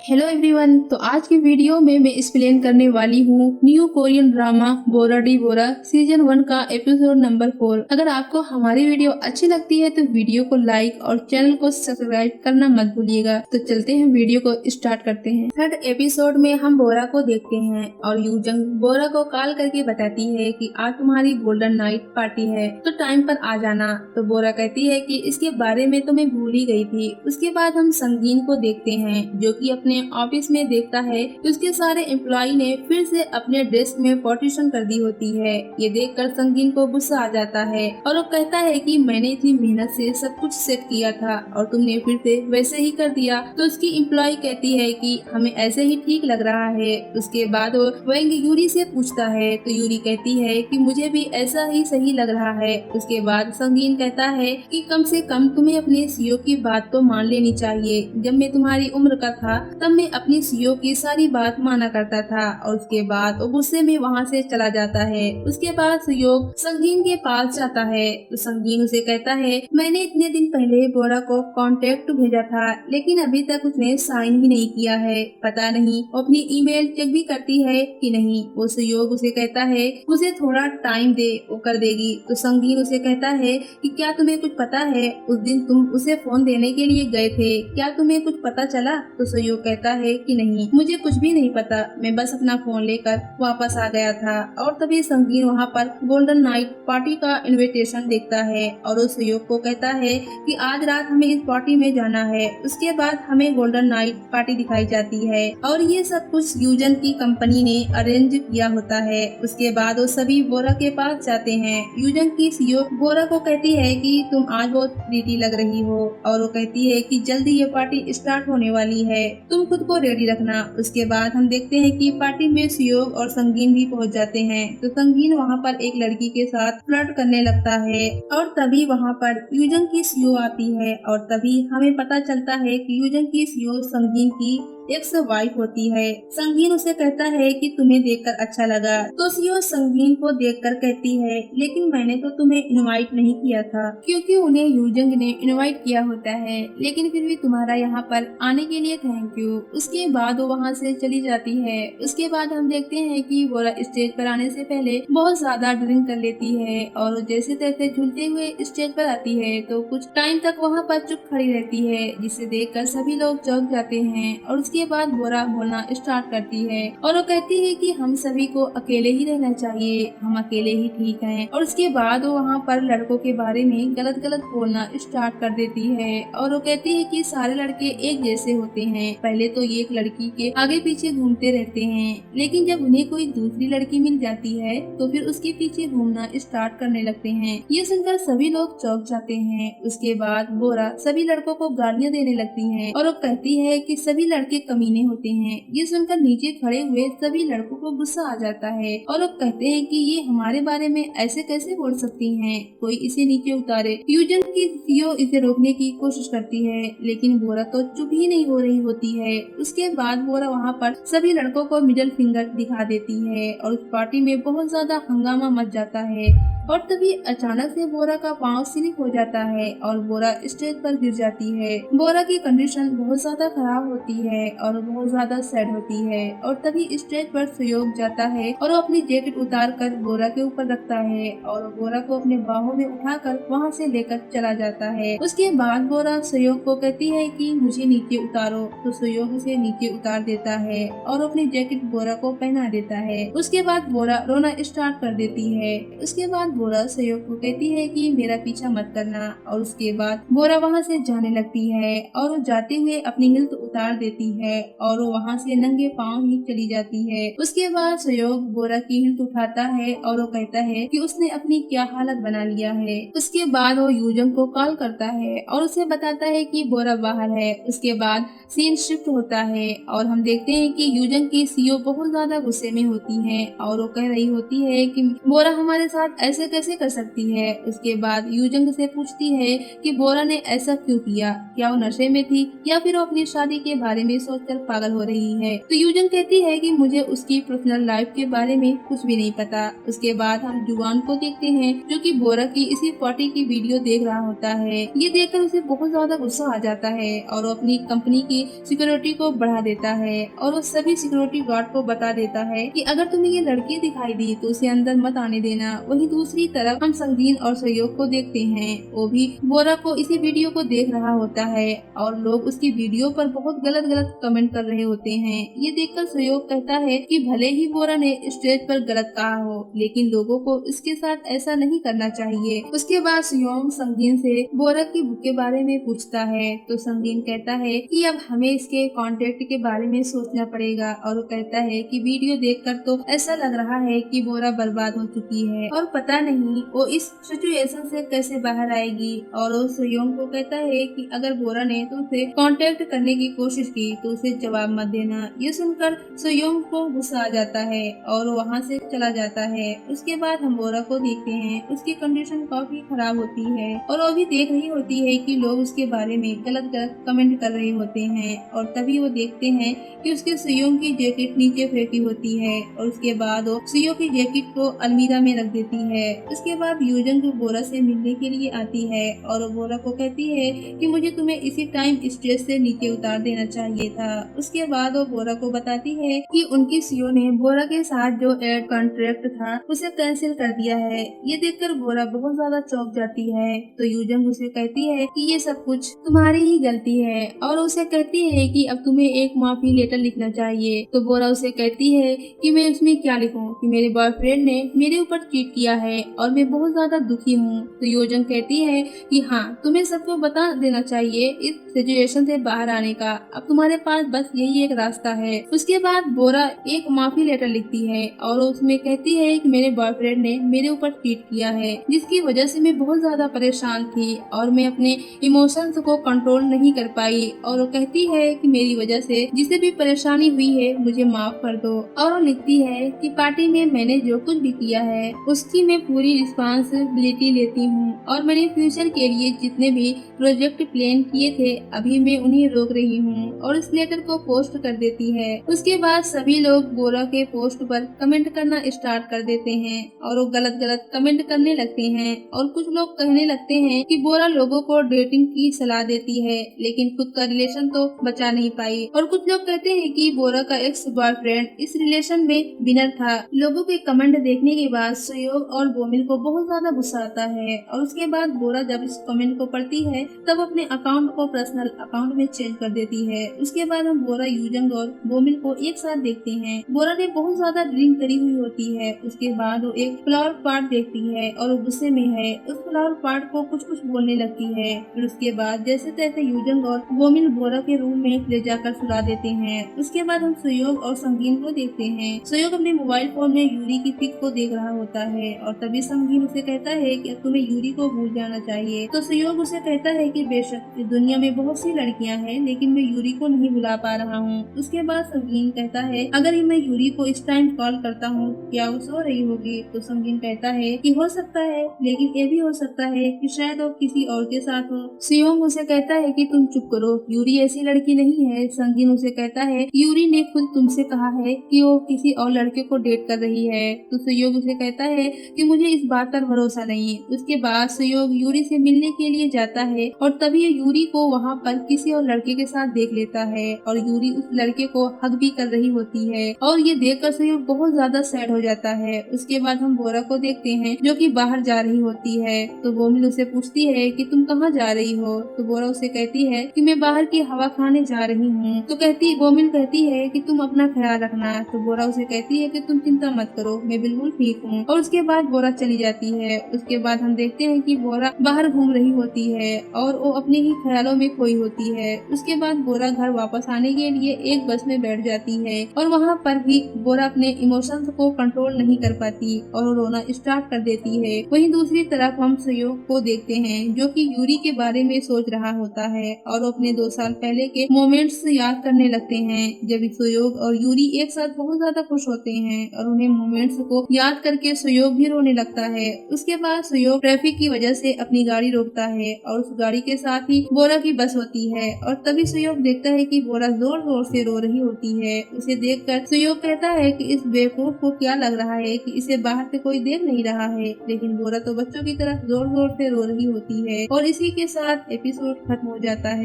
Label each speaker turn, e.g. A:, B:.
A: Hello everyone. तो आज की वीडियो में मैं एक्सप्लेन करने वाली हूँ न्यू कोरियन ड्रामा बोरा डी बोरा सीजन 1 का एपिसोड नंबर 4। अगर आपको हमारी वीडियो अच्छी लगती है तो वीडियो को लाइक और चैनल को सब्सक्राइब करना मत भूलिएगा। तो चलते हैं वीडियो को स्टार्ट करते हैं। थर्ड एपिसोड में हम बोरा को देखते हैं और यूजंग बोरा को कॉल करके बताती है कि आज तुम्हारी गोल्डन नाइट पार्टी है तो टाइम पर आ जाना। तो बोरा कहती है कि इसके बारे में तो मैं भूल ही गई थी। उसके बाद हम संगीन को देखते हैं जो कि अपने ऑफिस में देखता है कि उसके सारे एम्प्लॉय ने फिर से अपने डेस्क में पार्टीशन कर दी होती है। ये देखकर संगीन को गुस्सा आ जाता है और वो कहता है कि मैंने इतनी मेहनत से सब कुछ सेट किया था और तुमने फिर से वैसे ही कर दिया। तो उसकी एम्प्लॉय कहती है कि हमें ऐसे ही ठीक लग रहा है। उसके बाद वो वेंग यूरी से पूछता है तो यूरी कहती है कि मुझे भी ऐसा ही सही लग रहा है। उसके बाद संगीन कहता है कि कम से कम तुम्हें अपने सीईओ की बात तो मान लेनी चाहिए। जब मैं तुम्हारी उम्र का था तब मैं अपनी सीईओ की सारी बात माना करता था। और उसके बाद वो गुस्से में वहाँ से चला जाता है। उसके बाद सहयोग संगीन के पास जाता है तो संगीन उसे कहता है मैंने इतने दिन पहले बोरा को कॉन्टेक्ट भेजा था लेकिन अभी तक उसने साइन ही नहीं किया है। पता नहीं वो अपनी ईमेल चेक भी करती है कि नहीं। वो सहयोग उसे कहता है उसे थोड़ा टाइम दे, वो कर देगी। तो संगीन उसे कहता है कि क्या तुम्हें कुछ पता है, उस दिन तुम उसे फोन देने के लिए गए थे, क्या तुम्हें कुछ पता चला? तो सहयोग कहता है कि नहीं, मुझे कुछ भी नहीं पता, मैं बस अपना फोन लेकर वापस आ गया था। और तभी संगीन वहाँ पर गोल्डन नाइट पार्टी का इनविटेशन देखता है और उस सहयोग को कहता है कि आज रात हमें इस पार्टी में जाना है। उसके बाद हमें गोल्डन नाइट पार्टी दिखाई जाती है और ये सब कुछ यूजन की कंपनी ने अरेंज किया होता है। उसके बाद वो सभी बोरा के पास जाते हैं। यूजन की सीईओ बोरा को कहती है कि तुम आज बहुत प्रीटी लग रही हो और वो कहती है कि जल्दी ये पार्टी स्टार्ट होने वाली है, तुम खुद को रेडी रखना। उसके बाद हम देखते हैं कि पार्टी में सहयोग और संगीन भी पहुंच जाते हैं। तो संगीन वहां पर एक लड़की के साथ फ्लर्ट करने लगता है और तभी वहां पर यूजन की सीईओ आती है और तभी हमें पता चलता है कि यूजन की सीईओ संगीन की एक्स वाइफ होती है। संगीन उसे कहता है कि तुम्हें देखकर अच्छा लगा। तो सीईओ संगीन को देखकर कहती है लेकिन मैंने तो तुम्हें इनवाइट नहीं किया था, क्योंकि उन्हें यूजंग ने इनवाइट किया होता है, लेकिन फिर भी तुम्हारा यहाँ पर आने के लिए थैंक यू। उसके बाद वो वहाँ से चली जाती है। उसके बाद हम देखते हैं कि बोरा स्टेज पर आने से पहले बहुत ज्यादा ड्रिंक कर लेती है और जैसे तैसे झूलते हुए स्टेज पर आती है तो कुछ टाइम तक वहाँ पर चुप खड़ी रहती है, जिसे देखकर सभी लोग चौंक जाते हैं। और उसके बाद बोरा बोलना स्टार्ट करती है और वो कहती है कि हम सभी को अकेले ही रहना चाहिए, हम अकेले ही ठीक हैं। और उसके बाद वो वहाँ पर लड़कों के बारे में गलत गलत बोलना स्टार्ट कर देती है और वो कहती है कि सारे लड़के एक जैसे होते हैं। पहले तो ये एक लड़की के आगे पीछे घूमते रहते हैं, लेकिन जब उन्हें कोई दूसरी लड़की मिल जाती है तो फिर उसके पीछे घूमना स्टार्ट करने लगते हैं। ये सुनकर सभी लोग चौंक जाते हैं। उसके बाद बोरा सभी लड़कों को गालियाँ देने लगती है और वो कहती है कि सभी लड़के कमीने होते हैं। ये सुनकर नीचे खड़े हुए सभी लड़कों को गुस्सा आ जाता है और वो कहते हैं कि ये हमारे बारे में ऐसे कैसे बोल सकती हैं, कोई इसे नीचे उतारे। यूजन की सीईओ इसे रोकने की कोशिश करती है लेकिन बोरा तो चुप ही नहीं हो रही होती है। उसके बाद बोरा वहाँ पर सभी लड़कों को मिडिल फिंगर दिखा देती है और उस पार्टी में बहुत ज्यादा हंगामा मच जाता है। और तभी अचानक से बोरा का पाँव स्लिप हो जाता है और बोरा स्टेज पर गिर जाती है। बोरा की कंडीशन बहुत ज्यादा खराब होती है और बहुत ज्यादा सैड होती है। और तभी स्टेज पर सहयोग जाता है और वो अपनी जैकेट उतार कर बोरा के ऊपर रखता है और बोरा को अपने बाहों में उठाकर वहाँ से लेकर चला जाता है। उसके बाद बोरा सहयोग को कहती है कि मुझे नीचे उतारो। तो सहयोग उसे नीचे उतार देता है और अपनी जैकेट बोरा को पहना देता है। उसके बाद बोरा रोना स्टार्ट कर देती है। उसके बाद बोरा सहयोग को कहती है कि मेरा पीछा मत करना और उसके बाद बोरा वहाँ से जाने लगती है और वो जाते हुए अपनी हिल्त उतार देती है और वो वहाँ से नंगे पाँव ही चली जाती है। उसके बाद सहयोग बोरा की हिल्त उठाता है और वो कहता है कि उसने अपनी क्या हालत बना लिया है। उसके बाद वो यूजन को कॉल करता है और उसे बताता है कि बोरा बाहर है। उसके बाद सीन शिफ्ट होता है और हम देखते हैं कि यूजन की सीईओ बहुत ज्यादा गुस्से में होती है और वो कह रही होती है कि बोरा हमारे साथ ऐसे ऐसे कैसे कर सकती है। उसके बाद यूजंग से पूछती है कि बोरा ने ऐसा क्यों किया, क्या वो नशे में थी या फिर वो अपनी शादी के बारे में सोचकर पागल हो रही है। तो यूजंग कहती है कि मुझे उसकी पर्सनल लाइफ के बारे में कुछ भी नहीं पता। उसके बाद हम जुवान को देखते हैं जो कि बोरा की इसी पार्टी की वीडियो देख रहा होता है। ये देखकर उसे बहुत ज्यादा गुस्सा आ जाता है और वो अपनी कंपनी की सिक्योरिटी को बढ़ा देता है और वो सभी सिक्योरिटी गार्ड को बता देता है कि अगर तुम्हें ये लड़की दिखाई दी तो उसे अंदर मत आने देना। वहीं दूसरी तरफ हम संगीन और सहयोग को देखते हैं, वो भी बोरा को इसी वीडियो को देख रहा होता है और लोग उसकी वीडियो पर बहुत गलत गलत कमेंट कर रहे होते हैं। ये देखकर सहयोग कहता है कि भले ही बोरा ने स्टेज पर गलत कहा हो, लेकिन लोगों को इसके साथ ऐसा नहीं करना चाहिए। उसके बाद सहयोग संगीन से बोरा की बुक के बारे में पूछता है तो संगीन कहता है कि अब हमें इसके कॉन्टेक्ट के बारे में सोचना पड़ेगा और वो कहता है कि वीडियो देखकर तो ऐसा लग रहा है कि बोरा बर्बाद हो चुकी है और पता नहीं वो इस सिचुएशन से कैसे बाहर आएगी। और वो सहयोग को कहता है कि अगर बोरा ने तो उसे कांटेक्ट करने की कोशिश की तो उसे जवाब मत देना। ये सुनकर सहयोग को गुस्सा आ जाता है और वहाँ से चला जाता है। उसके बाद हम बोरा को देखते हैं, उसकी कंडीशन काफी खराब होती है और वो भी देख रही होती है कि लोग उसके बारे में गलत गलत कमेंट कर रहे होते हैं और तभी वो देखते हैं कि उसके सहयोग की जैकेट नीचे फेंकी होती है और उसके बाद वो सहयोग की जैकेट को अलमीरा में रख देती है। उसके बाद यूजंग बोरा से मिलने के लिए आती है और वो बोरा को कहती है कि मुझे तुम्हें इसी टाइम स्टेज से नीचे उतार देना चाहिए था। उसके बाद वो बोरा को बताती है कि उनकी सीईओ ने बोरा के साथ जो एड कॉन्ट्रैक्ट था उसे कैंसिल कर दिया है। ये देखकर बोरा बहुत ज्यादा चौंक जाती है तो यूजंग उसे कहती है कि ये सब कुछ तुम्हारी ही गलती है और उसे कहती है कि अब तुम्हें एक माफी लेटर लिखना चाहिए। तो बोरा उसे कहती है कि मैं उसमें क्या लिखूं कि मेरे बॉयफ्रेंड ने मेरे ऊपर चीट किया है और मैं बहुत ज्यादा दुखी हूँ। तो यूजंग कहती है कि हाँ, तुम्हें सबको बता देना चाहिए इस सिचुएशन से बाहर आने का। अब तुम्हारे पास बस यही एक रास्ता है। उसके बाद बोरा एक माफी लेटर लिखती है और उसमें कहती है कि मेरे बॉयफ्रेंड ने मेरे ऊपर चीट किया है जिसकी वजह से मैं बहुत ज्यादा परेशान थी और मैं अपने इमोशंस को कंट्रोल नहीं कर पाई और वो कहती है कि मेरी वजह से जिसे भी परेशानी हुई है मुझे माफ कर दो। और वो लिखती है कि पार्टी में मैंने जो कुछ भी किया है उसकी मैं पूरी रिस्पॉन्सिबिलिटी लेती हूँ और मैंने फ्यूचर के लिए जितने भी प्रोजेक्ट प्लान किए थे अभी मैं उन्हें रोक रही हूँ और इस लेटर को पोस्ट कर देती है। उसके बाद सभी लोग बोरा के पोस्ट पर कमेंट करना स्टार्ट कर देते हैं और वो गलत गलत कमेंट करने लगते हैं और कुछ लोग कहने लगते हैं कि बोरा लोगों को डेटिंग की सलाह देती है लेकिन खुद का रिलेशन तो बचा नहीं पाई और कुछ लोग कहते हैं कि बोरा का एक्स बॉयफ्रेंड इस रिलेशन में विनर था। लोगों के कमेंट देखने के बाद सहयोग और बोमिल को बहुत ज्यादा गुस्सा आता है और उसके बाद बोरा जब इस कमेंट को पढ़ती है तब अपने अकाउंट को पर्सनल अकाउंट में चेंज कर देती है। उसके बाद हम बोरा यूजंग और बोमिल को एक साथ देखते हैं। बोरा ने बहुत ज्यादा ड्रिंक करी हुई होती है। उसके बाद वो एक फ्लावर पार्ट देखती है और वो गुस्से में है। उस फ्लावर पार्ट को कुछ कुछ बोलने लगती है। फिर उसके बाद जैसे तैसे यूजंग और बोमिल बोरा के रूम में ले जाकर सुला देते हैं। उसके बाद हम सहयोग और संगीन को देखते हैं। सहयोग अपने मोबाइल फोन में यूरी की पिक को देख रहा होता है और तभी संगीन उसे कहता है कि अब तुम्हें यूरी को भूल जाना चाहिए। तो सहयोग उसे कहता है कि बेशक इस दुनिया में बहुत सी लड़कियां हैं लेकिन मैं यूरी को नहीं भुला पा रहा हूँ। उसके बाद संगीन कहता है अगर मैं यूरी को इस टाइम कॉल करता हूँ क्या वो सो रही होगी। तो संगीन कहता है कि हो सकता है लेकिन ये भी हो सकता है कि शायद वो किसी और के साथ हो। सहयोग उसे कहता है कि तुम चुप करो, यूरी ऐसी लड़की नहीं है। संगीन उसे कहता है यूरी ने खुद तुमसे कहा है कि वो किसी और लड़के को डेट कर रही है। तो सहयोग उसे कहता है कि मुझे इस बात पर भरोसा नहीं। उसके बाद सहयोग यूरी से मिलने के लिए जाता है और तभी यूरी को वहाँ पर किसी और लड़के के साथ देख लेता है और यूरी उस लड़के को हग भी कर रही होती है और ये देखकर सहयोग बहुत ज्यादा सैड हो जाता है। उसके बाद हम बोरा को देखते हैं जो कि बाहर जा रही होती है। तो बोमिल उसे पूछती है कि तुम कहाँ जा रही हो। तो बोरा उसे कहती है कि मैं बाहर की हवा खाने जा रही हूँ। तो बोमिल कहती है कि तुम अपना ख्याल रखना। तो बोरा उसे कहती है कि तुम चिंता मत करो, मैं बिल्कुल ठीक हूँ। और उसके बाद बोरा चली जाती है। उसके बाद हम देखते हैं कि बोरा बाहर घूम रही होती है और वो अपने ही ख्यालों में खोई होती है। उसके बाद बोरा घर वापस आने के लिए एक बस में बैठ जाती है और वहाँ पर भी बोरा अपने इमोशंस को कंट्रोल नहीं कर पाती और वो रोना स्टार्ट कर देती है। वहीं दूसरी तरफ हम सहयोग को देखते हैं जो कि यूरी के बारे में सोच रहा होता है और वो अपने 2 साल पहले के मोमेंट्स याद करने लगते हैं जब सहयोग और यूरी एक साथ बहुत ज्यादा खुश होते हैं और उन्हें मोमेंट्स को याद करके सहयोग भी रोने लगता है। उसके बाद सुयोग ट्रैफिक की वजह से अपनी गाड़ी रोकता है और उस गाड़ी के साथ ही बोरा की बस होती है और तभी सुयोग देखता है कि बोरा जोर जोर से रो रही होती है। उसे देखकर सुयोग कहता है कि इस बेवकूफ को क्या लग रहा है कि इसे बाहर से कोई देख नहीं रहा है, लेकिन बोरा तो बच्चों की तरह जोर जोर से रो रही होती है और इसी के साथ एपिसोड खत्म हो जाता है।